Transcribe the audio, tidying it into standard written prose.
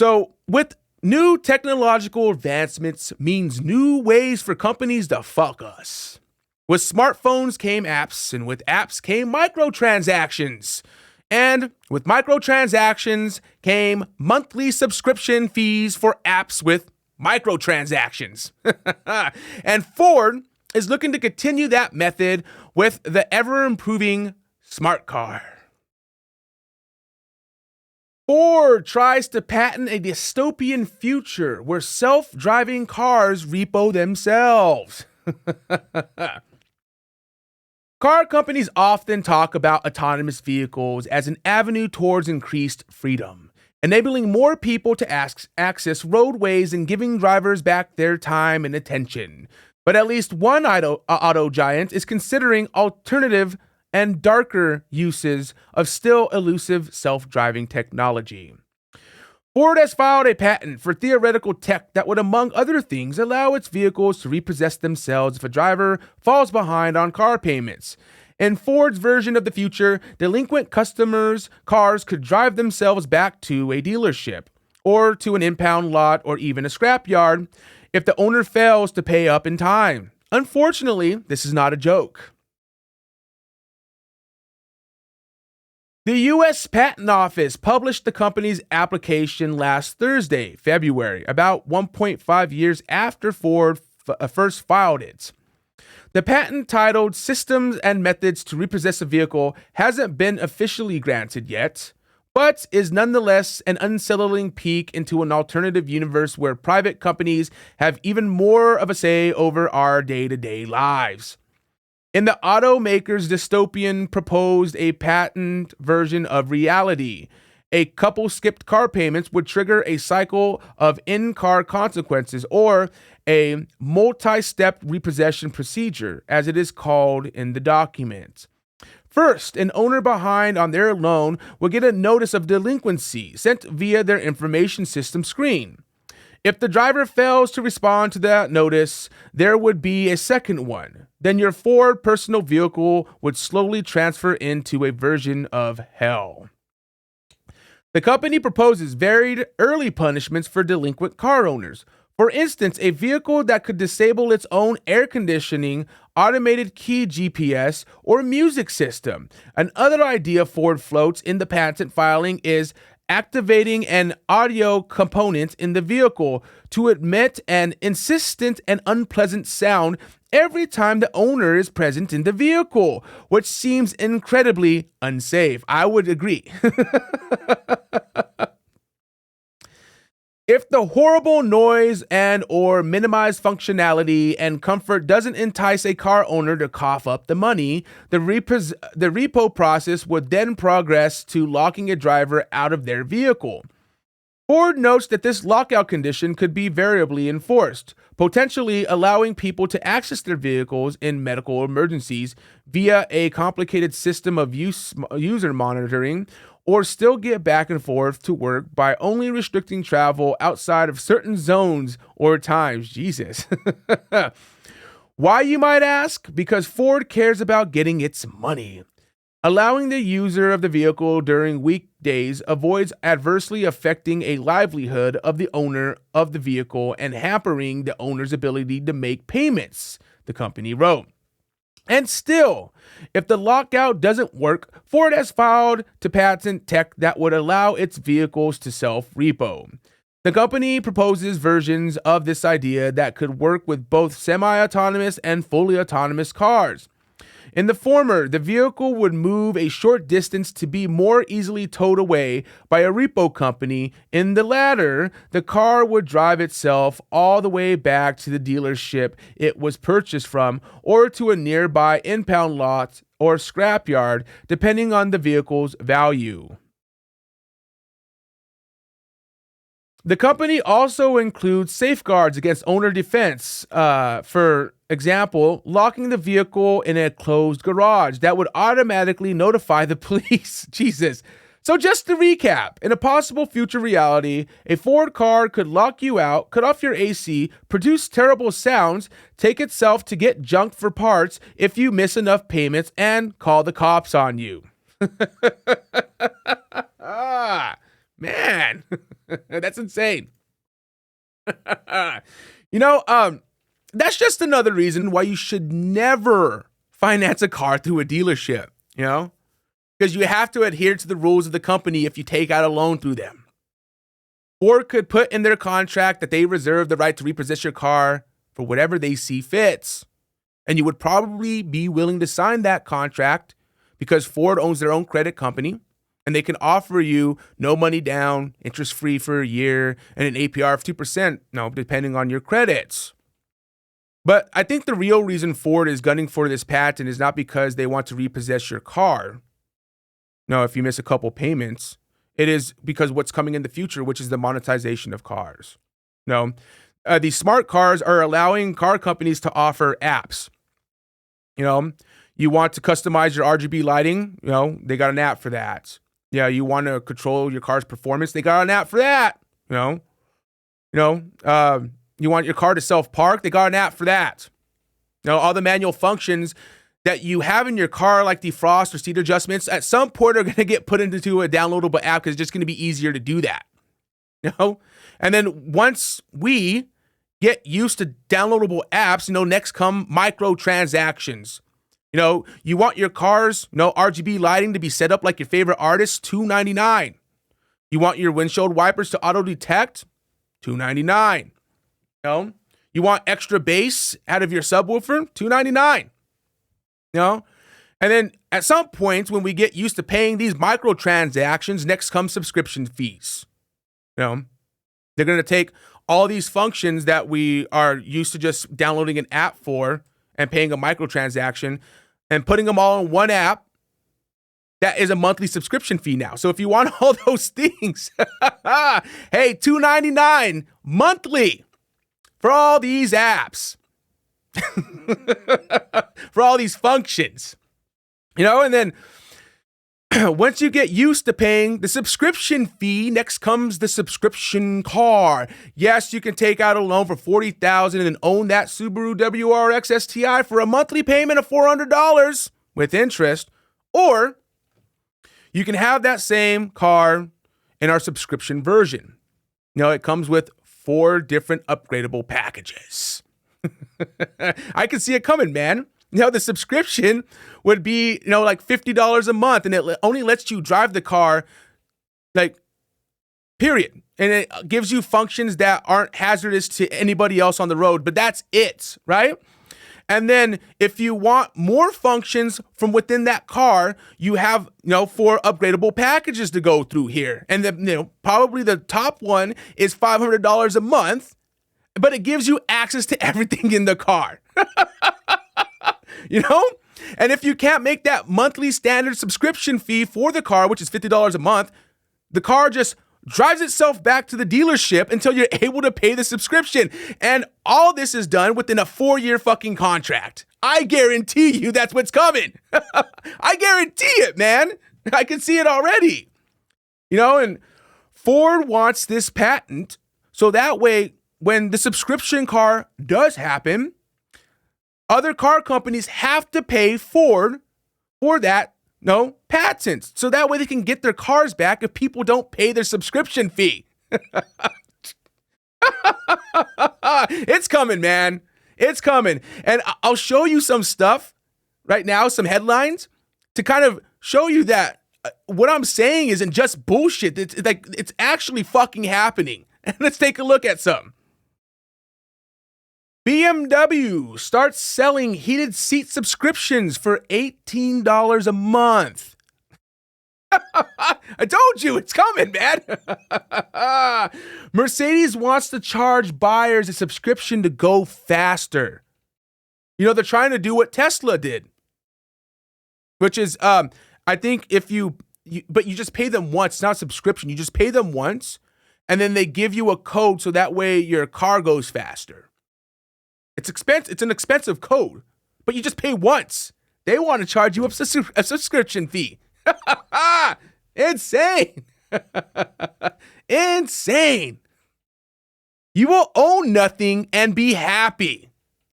So with new technological advancements means new ways for companies to fuck us. With smartphones came apps, and with apps came microtransactions. And with microtransactions came monthly subscription fees for apps with microtransactions. And Ford is looking to continue that method with the ever-improving smart car. Ford tries to patent a dystopian future where self-driving cars repo themselves. Car companies often talk about autonomous vehicles as an avenue towards increased freedom, enabling more people to access roadways and giving drivers back their time and attention. But at least one auto giant is considering alternative and darker uses of still elusive self-driving technology. Ford has filed a patent for theoretical tech that would, among other things, allow its vehicles to repossess themselves if a driver falls behind on car payments. In Ford's version of the future, delinquent customers' cars could drive themselves back to a dealership, or to an impound lot, or even a scrapyard, if the owner fails to pay up in time. Unfortunately, this is not a joke. The U.S. Patent Office published the company's application last Thursday, February, about 1.5 years after Ford first filed it. The patent, titled Systems and Methods to Repossess a Vehicle, hasn't been officially granted yet, but is nonetheless an unsettling peek into an alternative universe where private companies have even more of a say over our day-to-day lives. In the automaker's dystopian proposed a patent version of reality. A couple skipped car payments would trigger a cycle of in-car consequences, or a multi-step repossession procedure, as it is called in the document. First, an owner behind on their loan will get a notice of delinquency sent via their information system screen. If the driver fails to respond to that notice, there would be a second one. Then your Ford personal vehicle would slowly transfer into a version of hell. The company proposes varied early punishments for delinquent car owners. For instance, a vehicle that could disable its own air conditioning, automated key GPS, or music system. Another idea Ford floats in the patent filing is activating an audio component in the vehicle to emit an insistent and unpleasant sound every time the owner is present in the vehicle, which seems incredibly unsafe. I would agree. If the horrible noise and or minimized functionality and comfort doesn't entice a car owner to cough up the money, the repo process would then progress to locking a driver out of their vehicle. Ford notes that this lockout condition could be variably enforced, potentially allowing people to access their vehicles in medical emergencies via a complicated system of user monitoring, or still get back and forth to work by only restricting travel outside of certain zones or times. Jesus. Why, you might ask? Because Ford cares about getting its money. Allowing the user of the vehicle during weekdays avoids adversely affecting a livelihood of the owner of the vehicle and hampering the owner's ability to make payments, the company wrote. And still, if the lockout doesn't work, Ford has filed to patent tech that would allow its vehicles to self-repo. The company proposes versions of this idea that could work with both semi-autonomous and fully autonomous cars. In the former, the vehicle would move a short distance to be more easily towed away by a repo company. In the latter, the car would drive itself all the way back to the dealership it was purchased from, or to a nearby impound lot or scrapyard, depending on the vehicle's value. The company also includes safeguards against owner defense, for example, locking the vehicle in a closed garage that would automatically notify the police. Jesus. So just to recap, in a possible future reality, a Ford car could lock you out, cut off your AC, produce terrible sounds, take itself to get junked for parts if you miss enough payments, and call the cops on you. Man, that's insane. That's just another reason why you should never finance a car through a dealership, because you have to adhere to the rules of the company if you take out a loan through them. Ford could put in their contract that they reserve the right to repossess your car for whatever they see fits. And you would probably be willing to sign that contract because Ford owns their own credit company and they can offer you no money down, interest-free for a year, and an APR of 2%, depending on your credits. But I think the real reason Ford is gunning for this patent is not because they want to repossess your car. No, if you miss a couple payments, it is because what's coming in the future, which is the monetization of cars. These smart cars are allowing car companies to offer apps. You want to customize your RGB lighting, they got an app for that. Yeah, you want to control your car's performance, they got an app for that. You want your car to self-park, they got an app for that. All the manual functions that you have in your car, like defrost or seat adjustments, at some point are going to get put into a downloadable app because it's just going to be easier to do that. And then once we get used to downloadable apps, next come microtransactions. You want your car's, RGB lighting to be set up like your favorite artist, $2.99. You want your windshield wipers to auto detect, $2.99. You want extra bass out of your subwoofer, $2.99. And then at some point when we get used to paying these microtransactions, next comes subscription fees. They're going to take all these functions that we are used to just downloading an app for and paying a microtransaction and putting them all in one app. That is a monthly subscription fee now. So if you want all those things, hey, $2.99 monthly for all these apps, for all these functions, and then once you get used to paying the subscription fee, next comes the subscription car. Yes, you can take out a loan for $40,000 and then own that Subaru WRX STI for a monthly payment of $400 with interest, or you can have that same car in our subscription version. It comes with 4 different upgradable packages. I can see it coming, man. The subscription would be, like $50 a month, and it only lets you drive the car, period. And it gives you functions that aren't hazardous to anybody else on the road, but that's it, right? And then if you want more functions from within that car, you have, 4 upgradable packages to go through here. And then, probably the top one is $500 a month, but it gives you access to everything in the car. And if you can't make that monthly standard subscription fee for the car, which is $50 a month, the car just drives itself back to the dealership until you're able to pay the subscription. And all this is done within a 4-year fucking contract. I guarantee you that's what's coming. I guarantee it, man. I can see it already. And Ford wants this patent so that way when the subscription car does happen, other car companies have to pay Ford for that, patent. So that way they can get their cars back if people don't pay their subscription fee. It's coming, man. It's coming. And I'll show you some stuff right now, some headlines to kind of show you that what I'm saying isn't just bullshit. It's actually fucking happening. And let's take a look at some. BMW starts selling heated seat subscriptions for $18 a month. I told you, it's coming, man. Mercedes wants to charge buyers a subscription to go faster. They're trying to do what Tesla did, which is, I think if you just pay them once, it's not a subscription. You just pay them once, and then they give you a code so that way your car goes faster. It's expensive. It's an expensive code, but you just pay once. They want to charge you a subscription fee. Insane. Insane. You will own nothing and be happy.